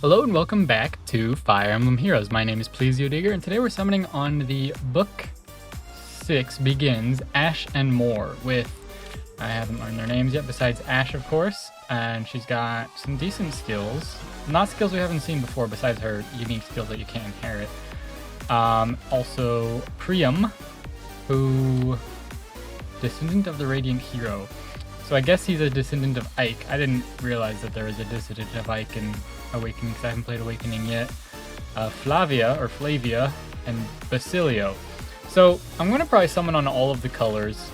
Hello and welcome back to Fire Emblem Heroes. My name is Plesio and today we're summoning on the Book 6 Begins Ash and More with, I haven't learned their names yet besides Ash of course, and she's got some decent skills. Not skills we haven't seen before besides her unique skills that you can't inherit. Also Priam, who, descendant of the Radiant Hero. So I guess he's a descendant of Ike. I didn't realize that there was a descendant of Ike in Awakening because I haven't played Awakening yet. Flavia, and Basilio. So I'm going to probably summon on all of the colors.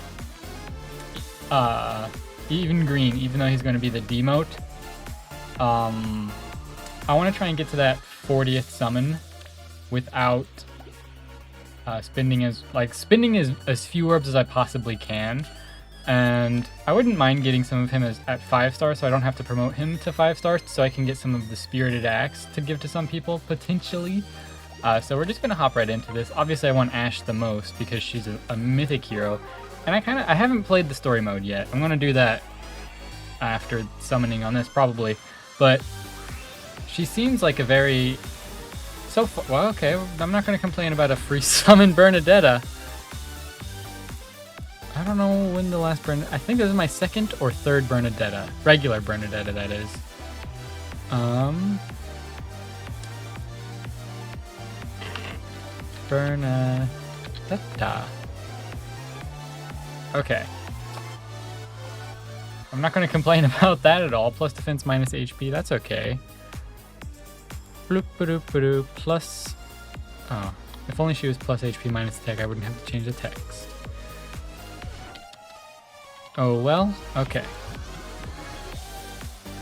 Even green, even though he's going to be the demote. I want to try and get to that 40th summon without spending as few orbs as I possibly can. And I wouldn't mind getting some of him at 5 stars so I don't have to promote him to 5 stars so I can get some of the Spirited Axe to give to some people, potentially. So we're just going to hop right into this. Obviously I want Ash the most because she's a mythic hero. And I haven't played the story mode yet. I'm going to do that after summoning on this probably. But she seems like a very... well, okay, I'm not going to complain about a free summon Bernadetta. I don't know when the last I think this is my second or third Bernadetta. Regular Bernadetta, that is. Bernadetta. Okay. I'm not going to complain about that at all. Plus defense, minus HP. That's okay. Bloop, bloop, bloop, plus... Oh. If only she was plus HP minus attack, I wouldn't have to change the text. Oh well, okay.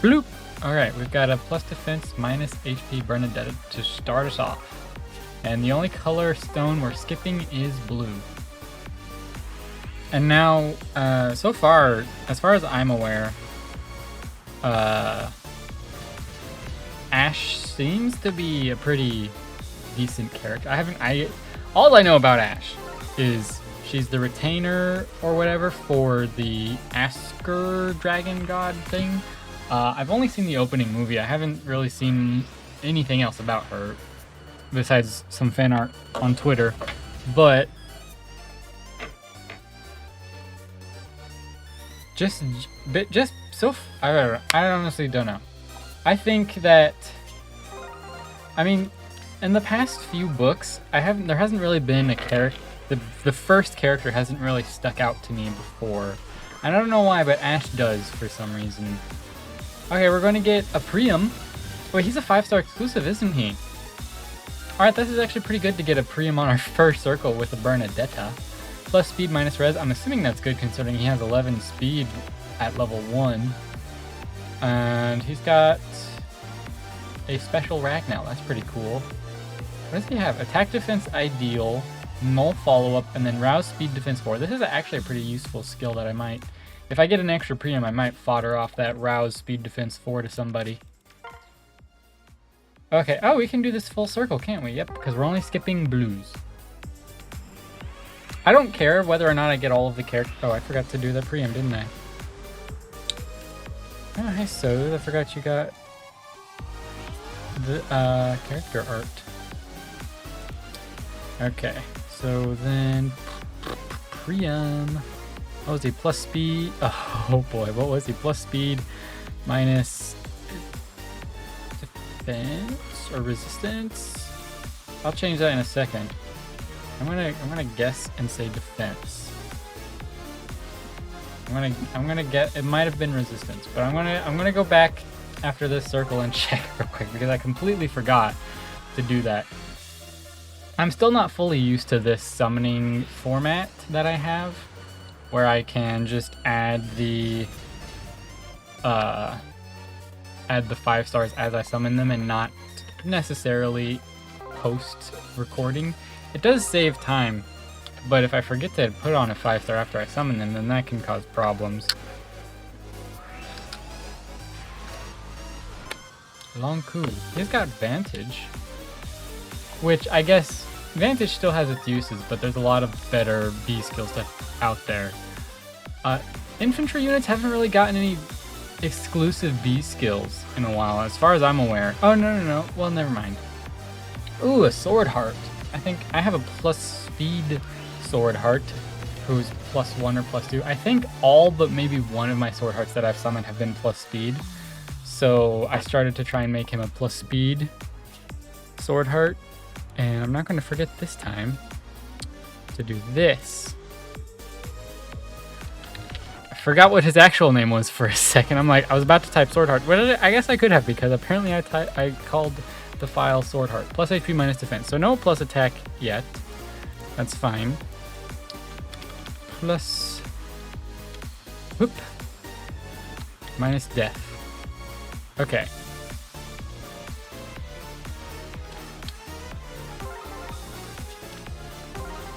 Bloop! Alright, we've got a plus defense, minus HP Bernadetta to start us off. And the only color stone we're skipping is blue. And now, so far, as far as I'm aware, Ash seems to be a pretty decent character. All I know about Ash is she's the retainer or whatever for the Asker dragon god thing. I've only seen the opening movie. I haven't really seen anything else about her besides some fan art on Twitter. But I honestly don't know. I think that, I mean, in the past few books, there hasn't really been a character. The first character hasn't really stuck out to me before. And I don't know why, but Ash does for some reason. Okay, we're going to get a Priam. Wait, he's a 5-star exclusive, isn't he? Alright, this is actually pretty good to get a Priam on our first circle with a Bernadetta. Plus speed, minus res. I'm assuming that's good considering he has 11 speed at level 1. And he's got a special rag now. That's pretty cool. What does he have? Attack defense ideal. Null follow-up, and then rouse speed defense 4. This is actually a pretty useful skill that I might, if I get an extra Priam, I might fodder off that rouse speed defense 4 to somebody. Okay, oh, we can do this full circle, can't we? Yep, because we're only skipping blues. I don't care whether or not I get all of the characters. Oh, I forgot to do the Priam, didn't I? Oh, hey, so I forgot you got the character art. Okay. So then, Priam, what was he, plus speed? Oh boy, what was he, plus speed, minus defense or resistance? I'll change that in a second. I'm gonna guess and say defense. I'm gonna get, it might have been resistance, but I'm gonna go back after this circle and check real quick because I completely forgot to do that. I'm still not fully used to this summoning format that I have, where I can just add the 5 stars as I summon them and not necessarily post recording. It does save time, but if I forget to put on a 5-star after I summon them, then that can cause problems. Long Coup. He's got Vantage, which I guess Vantage still has its uses, but there's a lot of better B skill stuff out there. Infantry units haven't really gotten any exclusive B skills in a while, as far as I'm aware. Oh, no. Well, never mind. Ooh, a sword heart. I think I have a plus speed sword heart who's +1 or +2. I think all but maybe one of my sword hearts that I've summoned have been plus speed. So I started to try and make him a plus speed sword heart. And I'm not going to forget this time to do this. I forgot what his actual name was for a second. I was about to type sword heart. I guess I could have, because apparently I called the file sword heart. Plus HP minus defense. So no plus attack yet. That's fine. Plus whoop minus death. Okay.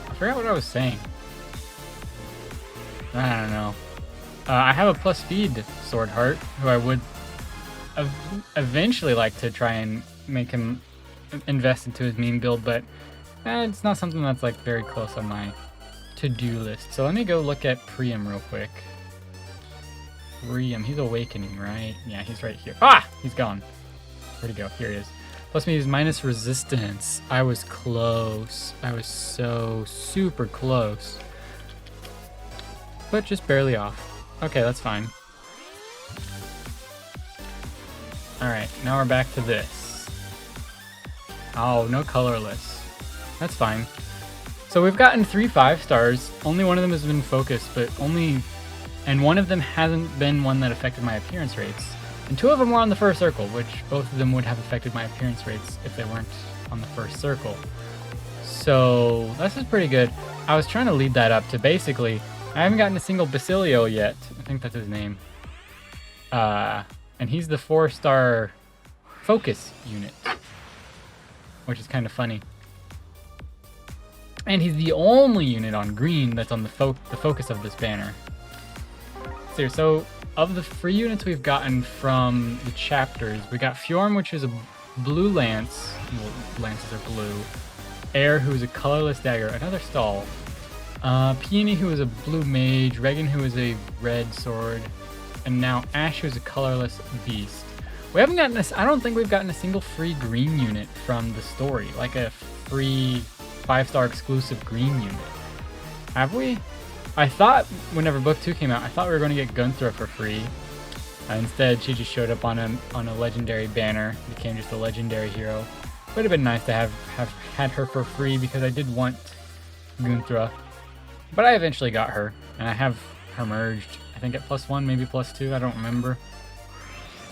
I forgot what I was saying. I don't know. I have a plus speed sword heart who I would eventually like to try and make him invest into his meme build, but it's not something that's like very close on my to-do list. So let me go look at Priam real quick. Priam, he's awakening, right? Yeah, he's right here. Ah! He's gone. Where'd he go? Here he is. Plus me is minus resistance. I was close. I was so super close. But just barely off. Okay, that's fine. Alright, now we're back to this. Oh, no colorless. That's fine. So we've gotten 3 5-stars. Only one of them has been focused, and one of them hasn't been one that affected my appearance rates. And 2 of them were on the first circle, which both of them would have affected my appearance rates if they weren't on the first circle. So this is pretty good. I was trying to lead that up to basically, I haven't gotten a single Basilio yet. I think that's his name. And he's the 4-star focus unit, which is kind of funny. And he's the only unit on green that's on the focus of this banner. So of the free units we've gotten from the chapters, we got Fjorm, which is a blue lance. Well, lances are blue. Air, who is a colorless dagger. Another stall. Peony, who is a blue mage. Regan, who is a red sword. And now Ash, who is a colorless beast. We haven't gotten this. I don't think we've gotten a single free green unit from the story, like a free 5-star exclusive green unit. Have we? I thought whenever book 2 came out, I thought we were going to get Gunthra for free. Instead, she just showed up on a legendary banner, became just a legendary hero. Would have been nice to have had her for free, because I did want Gunthra. But I eventually got her, and I have her merged. I think at +1, maybe +2, I don't remember.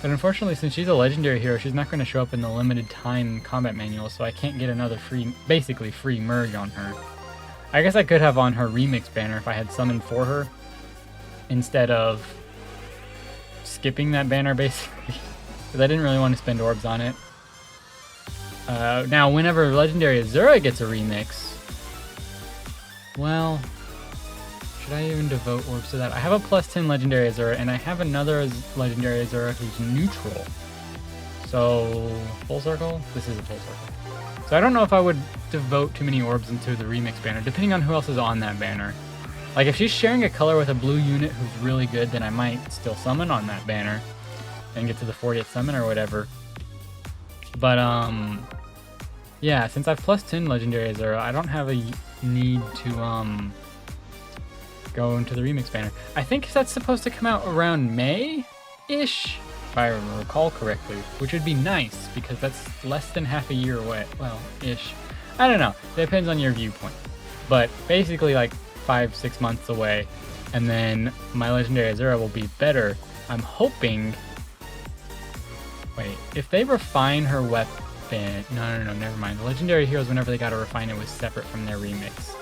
But unfortunately, since she's a legendary hero, she's not going to show up in the limited time combat manual, so I can't get another basically free merge on her. I guess I could have on her remix banner if I had summoned for her, instead of skipping that banner, basically, because I didn't really want to spend orbs on it. Now, whenever Legendary Azura gets a remix, well, should I even devote orbs to that? I have a +10 Legendary Azura, and I have another Legendary Azura who's neutral. So, full circle? This is a full circle. So I don't know if I would devote too many orbs into the remix banner, depending on who else is on that banner. Like, if she's sharing a color with a blue unit who's really good, then I might still summon on that banner and get to the 40th summon or whatever. But, yeah, since I've +10 Legendary Azura, I don't have a need to, go into the remix banner. I think that's supposed to come out around May-ish, if I recall correctly, which would be nice, because that's less than half a year away. Well, ish. I don't know. Depends on your viewpoint. But basically like 5-6 months away, and then my Legendary Azura will be better. I'm hoping... Wait, if they refine her weapon... No, never mind. The Legendary Heroes, whenever they gotta refine it, was separate from their remix.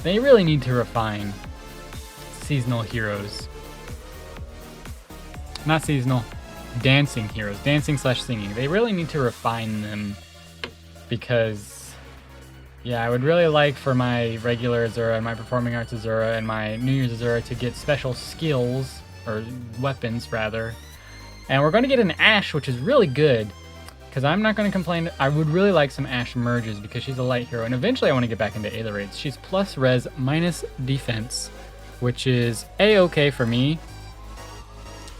They really need to refine seasonal heroes. Not seasonal, dancing heroes. Dancing/singing. They really need to refine them, because, yeah, I would really like for my regular Azura and my Performing Arts Azura and my New Year's Azura to get special skills, or weapons rather. And we're going to get an Ash, which is really good, because I'm not going to complain. I would really like some Ash merges, because she's a light hero, and eventually I want to get back into Aether Raids. She's plus res minus defense, which is a-okay for me.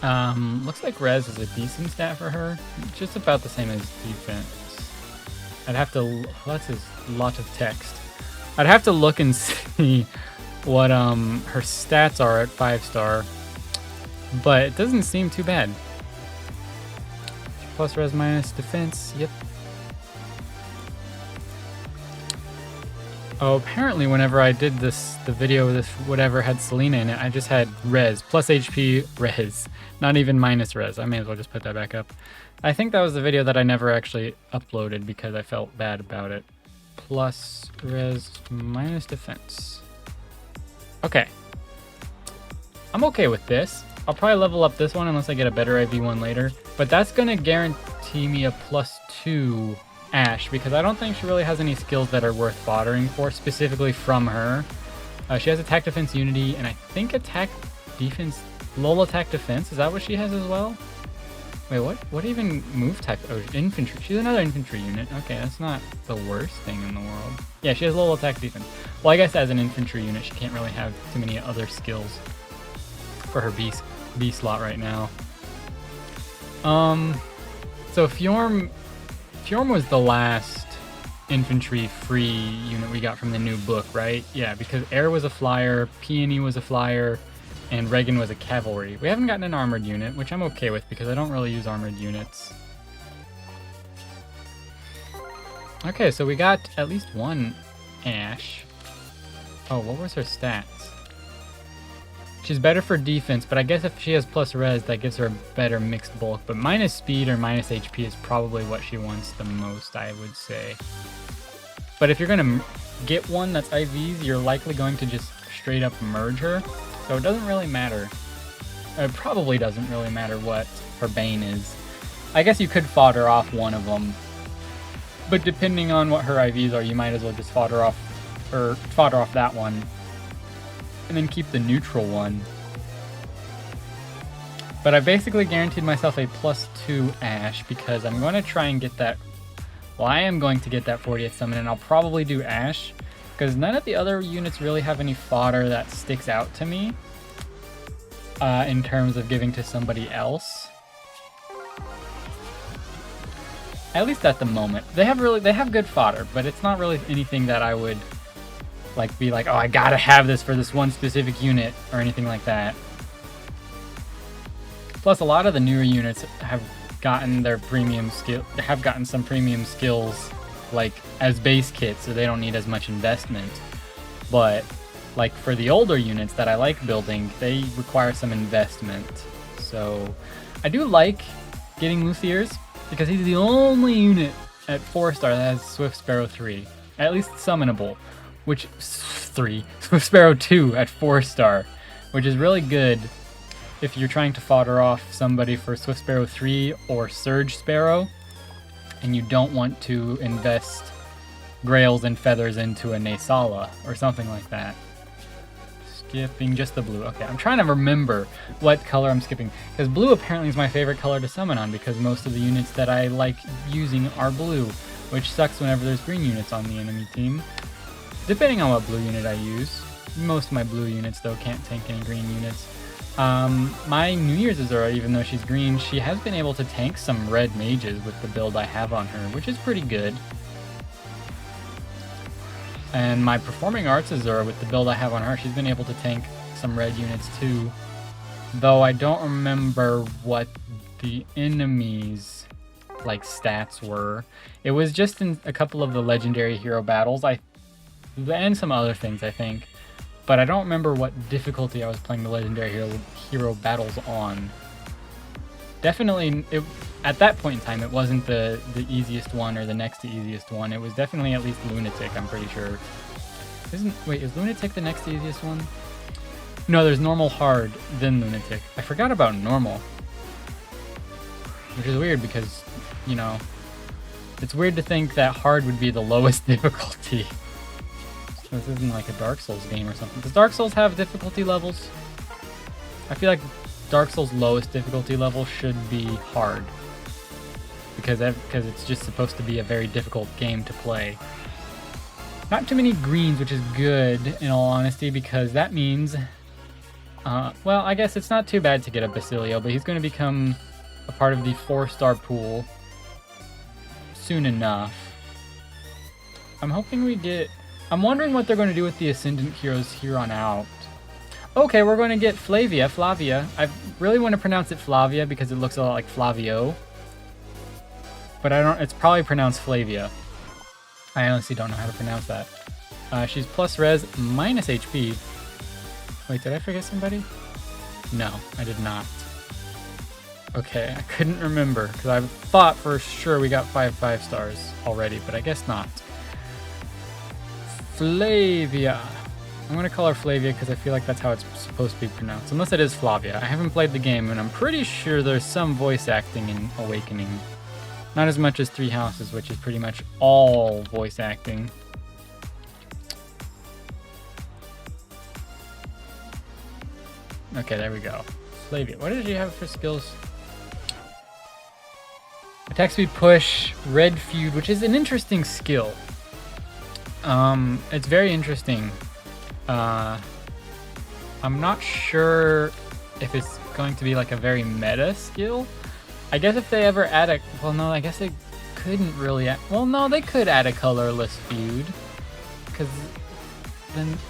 Looks like res is a decent stat for her. Just about the same as defense. I'd have to... That's a lot of text. I'd have to look and see what her stats are at 5-star. But it doesn't seem too bad. Plus res minus defense. Yep. Oh, apparently whenever I did the video with this whatever had Selena in it, I just had res, plus HP, res. Not even minus res. I may as well just put that back up. I think that was the video that I never actually uploaded because I felt bad about it. Plus res minus defense. Okay. I'm okay with this. I'll probably level up this one unless I get a better IV one later. But that's going to guarantee me a +2 Ash, because I don't think she really has any skills that are worth foddering for, specifically from her. She has attack, defense, unity, and I think attack, defense, lull attack, defense. Is that what she has as well? Wait, what even move type? Oh, infantry. She's another infantry unit. Okay, that's not the worst thing in the world. Yeah, she has lull attack, defense. Well, I guess as an infantry unit, she can't really have too many other skills for her B slot right now. So Fjorm was the last infantry free unit we got from the new book, right? Yeah, because Air was a flyer, Peony was a flyer, and Regan was a cavalry. We haven't gotten an armored unit, which I'm okay with because I don't really use armored units. Okay, so we got at least one Ash. Oh, what was her stats? She's better for defense, but I guess if she has plus res, that gives her a better mixed bulk. But minus speed or minus HP is probably what she wants the most, I would say. But if you're going to get one that's IVs, you're likely going to just straight up merge her. So it doesn't really matter. It probably doesn't really matter what her Bane is. I guess you could fodder off one of them. But depending on what her IVs are, you might as well just fodder off that one. And then keep the neutral one. But I basically guaranteed myself a +2 Ash because I'm going to try and get that. Well, I am going to get that 40th summon, and I'll probably do Ash because none of the other units really have any fodder that sticks out to me in terms of giving to somebody else. At least at the moment. They have good fodder, but it's not really anything that I would be like, oh, I gotta have this for this one specific unit or anything like that. Plus, a lot of the newer units have gotten their premium some premium skills like as base kits, so they don't need as much investment. But like for the older units that I like building, they require some investment. So I do like getting Luthier's because he's the only unit at 4-star that has Swift Sparrow 3, at least summonable. Which 3, Swift Sparrow 2 at 4-star, which is really good if you're trying to fodder off somebody for Swift Sparrow 3 or Surge Sparrow, and you don't want to invest Grails and Feathers into a Nasala or something like that. Skipping just the blue. Okay, I'm trying to remember what color I'm skipping, because blue apparently is my favorite color to summon on because most of the units that I like using are blue, which sucks whenever there's green units on the enemy team. Depending on what blue unit I use. Most of my blue units, though, can't tank any green units. My New Year's Azura, even though she's green, she has been able to tank some red mages with the build I have on her, which is pretty good. And my Performing Arts Azura, with the build I have on her, she's been able to tank some red units too. Though I don't remember what the enemies' stats were. It was just in a couple of the legendary hero battles. And some other things, I think. But I don't remember what difficulty I was playing the legendary hero battles on. Definitely, at that point in time, it wasn't the easiest one or the next to easiest one. It was definitely at least Lunatic, I'm pretty sure. Wait, is Lunatic the next easiest one? No, there's normal, hard, then Lunatic. I forgot about normal. Which is weird because, you know, it's weird to think that hard would be the lowest difficulty. This isn't like a Dark Souls game or something. Does Dark Souls have difficulty levels? I feel like Dark Souls' lowest difficulty level should be hard. Because it's just supposed to be a very difficult game to play. Not too many greens, which is good, in all honesty, because that means Well, I guess it's not too bad to get a Basilio, but he's going to become a part of the 4-star pool soon enough. I'm hoping we get... I'm wondering what they're going to do with the Ascendant Heroes here on out. Okay, we're going to get Flavia. I really want to pronounce it Flavia because it looks a lot like Flavio. But I don't... It's probably pronounced Flavia. I honestly don't know how to pronounce that. She's plus res, minus HP. Wait, did I forget somebody? No, I did not. Okay, I couldn't remember because I thought for sure we got 5 stars already, but I guess not. Flavia. I'm going to call her Flavia because I feel like that's how it's supposed to be pronounced. Unless it is Flavia. I haven't played the game, and I'm pretty sure there's some voice acting in Awakening. Not as much as Three Houses, which is pretty much all voice acting. Okay, there we go. Flavia. What did you have for skills? Attack speed push, red feud, which is an interesting skill. It's very interesting. I'm not sure if it's going to be like a very meta skill. I guess if they ever add a... Well, no, I guess they couldn't really... Well, no, they could add a colorless feud. Because...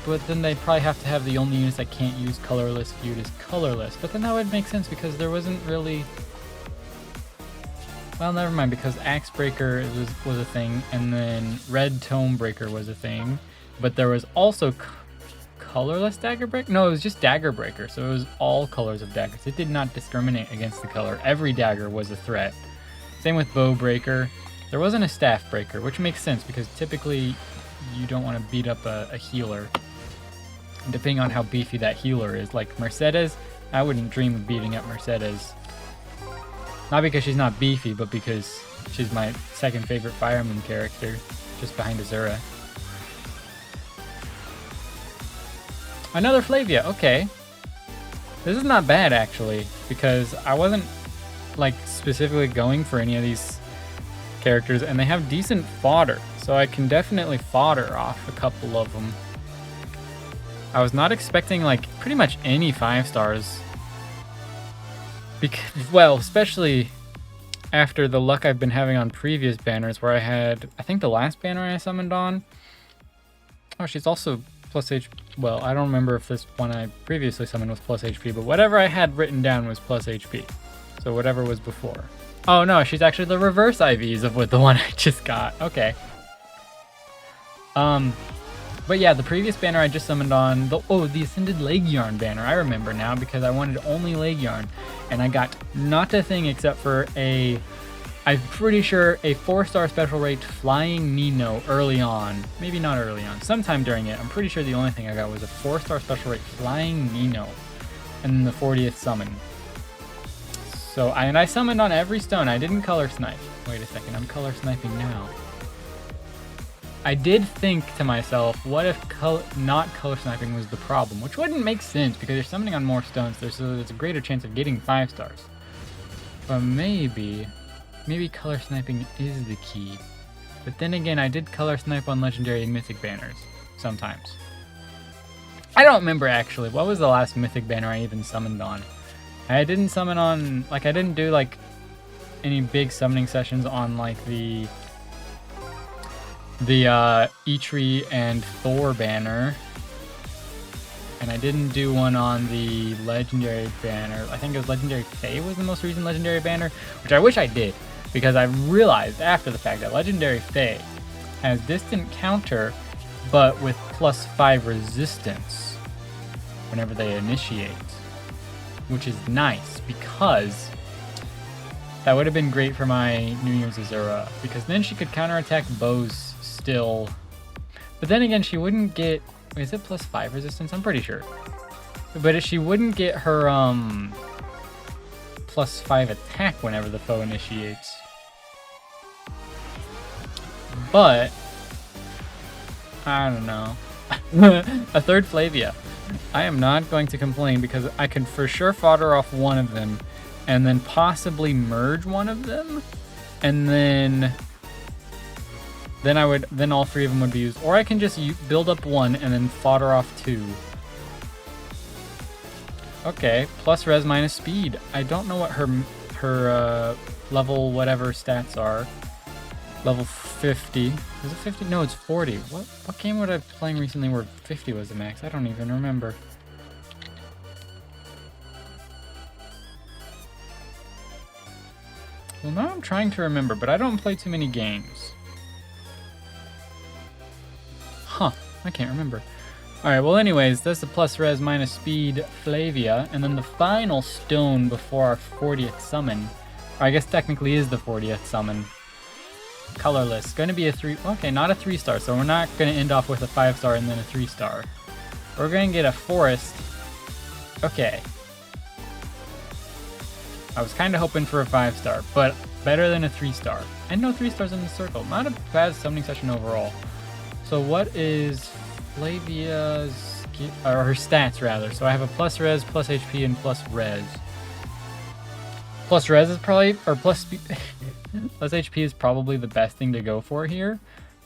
But then they'd probably have to have the only units that can't use colorless feud is colorless. But then that would make sense because there wasn't really... Well, never mind, because Axe Breaker was a thing, and then Red Tome Breaker was a thing. But there was also colorless Dagger Breaker? No, it was just Dagger Breaker, so it was all colors of daggers. It did not discriminate against the color. Every dagger was a threat. Same with Bow Breaker. There wasn't a Staff Breaker, which makes sense because typically you don't want to beat up a healer. And depending on how beefy that healer is. Like Mercedes, I wouldn't dream of beating up Mercedes. Not because she's not beefy, but because she's my second favorite Fire Emblem character, just behind Azura. Another Flavia, okay. This is not bad, actually, because I wasn't, like, specifically going for any of these characters, and they have decent fodder, so I can definitely fodder off a couple of them. I was not expecting, like, pretty much any 5 stars. Because, well, especially after the luck I've been having on previous banners, where I had, I think the last banner I summoned on. Oh, she's also plus HP. Well, I don't remember if this one I previously summoned was plus HP, but whatever I had written down was plus HP. So whatever was before. Oh no, she's actually the reverse IVs of what the one I just got. Okay. But yeah, the previous banner I just summoned on, the Ascended Leg Yarn banner, I remember now because I wanted only Leg Yarn. And I got not a thing except for I'm pretty sure a 4-star special rate Flying Nino early on. Maybe not early on, sometime during it. I'm pretty sure the only thing I got was a 4-star special rate Flying Nino. And then the 40th summon. So, and I summoned on every stone. I didn't color snipe. Wait a second, I'm color sniping now. I did think to myself, what if not color sniping was the problem? Which wouldn't make sense because you're summoning on more stones, so there's a greater chance of getting 5 stars. But maybe color sniping is the key. But then again, I did color snipe on legendary and mythic banners sometimes. I don't remember actually. What was the last mythic banner I even summoned on? I didn't summon on, like I didn't do like any big summoning sessions on like the Eitri and Thor banner, and I didn't do one on the legendary banner. I think it was legendary Fae was the most recent legendary banner, which I wish I did because I realized after the fact that legendary Fae has distant counter but with +5 resistance whenever they initiate, which is nice because that would have been great for my New Year's Azura because then she could counterattack bows still. But then again, she wouldn't get... Is it +5 resistance? I'm pretty sure. But she wouldn't get her +5 attack whenever the foe initiates. But I don't know. A third Flavia. I am not going to complain because I can for sure fodder off one of them and then possibly merge one of them, and then all 3 of them would be used, or I can just build up one and then fodder off 2. Okay, plus res minus speed. I don't know what her level whatever stats are. Level 50. Is it 50? No, it's 40. What game was I playing recently where 50 was the max? I don't even remember. Well, now I'm trying to remember, but I don't play too many games. Huh, I can't remember. Alright, well anyways, that's the plus res minus speed Flavia, and then the final stone before our 40th summon, or I guess technically is the 40th summon. Colorless, going to be a 3, okay, not a 3-star, so we're not going to end off with a 5-star and then a 3-star. We're going to get a forest. Okay. I was kind of hoping for a 5-star, but better than a 3-star. And no 3-stars in the circle. Not a bad summoning session overall. So what is Flavia's, or her stats rather? So I have a plus res, plus HP, and plus res. Plus res is probably, or plus speed, plus HP is probably the best thing to go for here.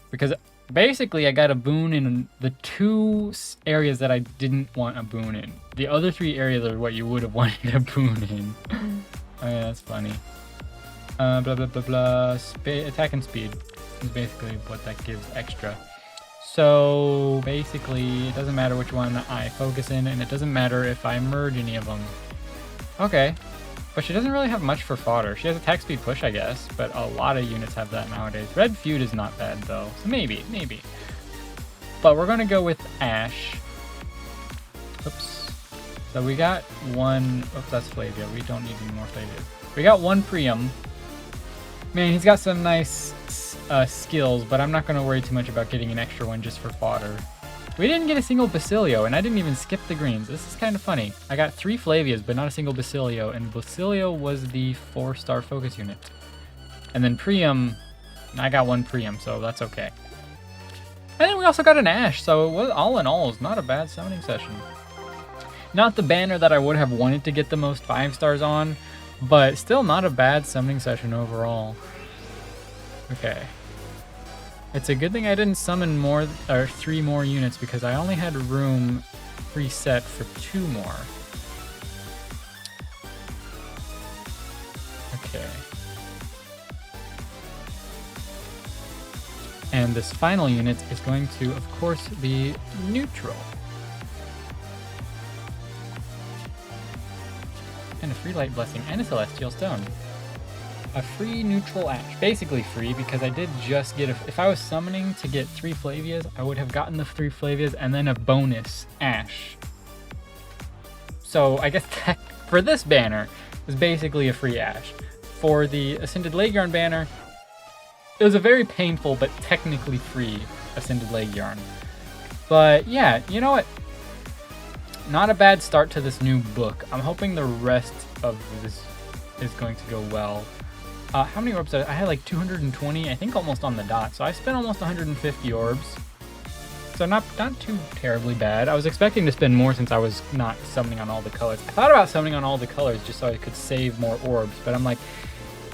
Because basically I got a boon in the 2 areas that I didn't want a boon in. The other 3 areas are what you would have wanted a boon in. Oh yeah, that's funny. Blah blah blah blah. Attack and speed is basically what that gives extra. So basically, it doesn't matter which one I focus in, and it doesn't matter if I merge any of them. Okay, but she doesn't really have much for fodder. She has attack speed push, I guess, but a lot of units have that nowadays. Red Feud is not bad though, so maybe. But we're gonna go with Ash. Oops. So we got one. Oops, that's Flavia. We don't need any more Flavia. We got one Priam. Man, he's got some nice skills, but I'm not going to worry too much about getting an extra one just for fodder. We didn't get a single Basilio, and I didn't even skip the greens. This is kind of funny. I got 3 Flavias, but not a single Basilio, and Basilio was the 4-star focus unit. And then Priam, I got 1 Priam, so that's okay. And then we also got an Ash, so it was, all in all, it's not a bad summoning session. Not the banner that I would have wanted to get the most 5-stars on, but still not a bad summoning session overall. Okay. It's a good thing I didn't summon more or 3 more units because I only had room preset for 2 more. Okay. And this final unit is going to, of course, be neutral. And a free light blessing and a celestial stone. A free neutral Ash. Basically free because I did just get if I was summoning to get 3 Flavias, I would have gotten the 3 Flavias and then a bonus Ash. So I guess for this banner, it's basically a free Ash. For the Ascended Leguarn banner, it was a very painful but technically free Ascended Leguarn. But yeah, you know what? Not a bad start to this new book. I'm hoping the rest of this is going to go well. How many orbs? I had like 220, I think almost on the dot. So I spent almost 150 orbs. So not too terribly bad. I was expecting to spend more since I was not summoning on all the colors. I thought about summoning on all the colors just so I could save more orbs, but I'm like,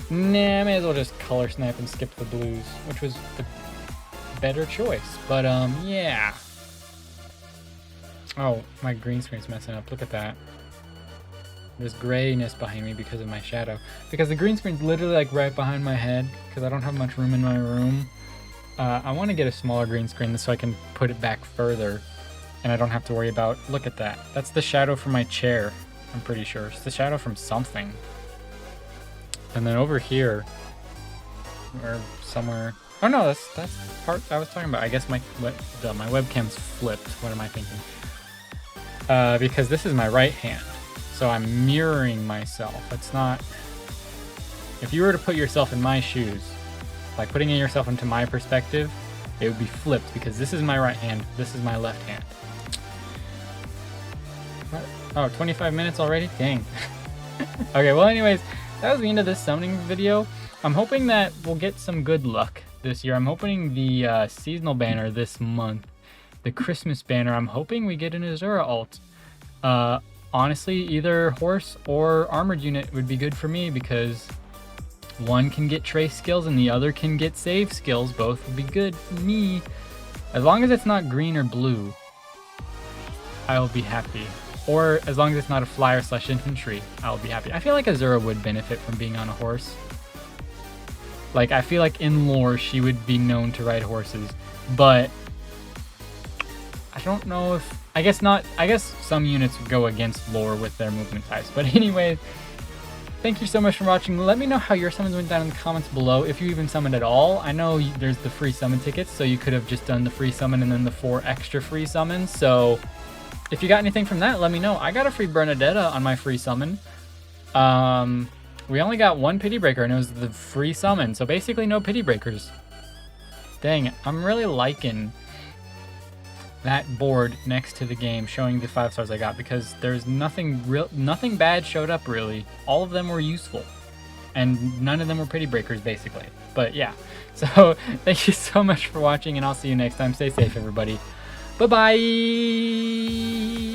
nah, I may as well just color snipe and skip the blues, which was the better choice. But yeah. Oh, my green screen's messing up. Look at that. There's grayness behind me because of my shadow. Because the green screen's literally like right behind my head because I don't have much room in my room. I want to get a smaller green screen so I can put it back further and I don't have to worry about... Look at that. That's the shadow from my chair, I'm pretty sure. It's the shadow from something. And then over here, or somewhere... Oh no, that's the part I was talking about. I guess my webcam's flipped. What am I thinking? Because this is my right hand. So I'm mirroring myself. It's not... If you were to put yourself in my shoes, like putting yourself into my perspective, it would be flipped because this is my right hand, this is my left hand. What? Oh, 25 minutes already? Dang. Okay, well anyways, that was the end of this summoning video. I'm hoping that we'll get some good luck this year. I'm hoping the seasonal banner this month, the Christmas banner, I'm hoping we get an Azura alt. Honestly, either horse or armored unit would be good for me because one can get trace skills and the other can get save skills. Both would be good for me. As long as it's not green or blue, I will be happy. Or as long as it's not a flyer / infantry, I'll be happy. I feel like Azura would benefit from being on a horse. Like, I feel like in lore, she would be known to ride horses. But I don't know if... I guess not. I guess some units would go against lore with their movement types. But anyway, thank you so much for watching. Let me know how your summons went down in the comments below, if you even summoned at all. I know there's the free summon tickets, so you could have just done the free summon and then the 4 extra free summons. So if you got anything from that, let me know. I got a free Bernadetta on my free summon. We only got 1 pity breaker, and it was the free summon, so basically no pity breakers. Dang, I'm really liking that board next to the game showing the 5 stars I got, because there's nothing bad showed up really. All of them were useful, and none of them were pity breakers basically. But yeah, so thank you so much for watching, and I'll see you next time. Stay safe, everybody. Bye bye.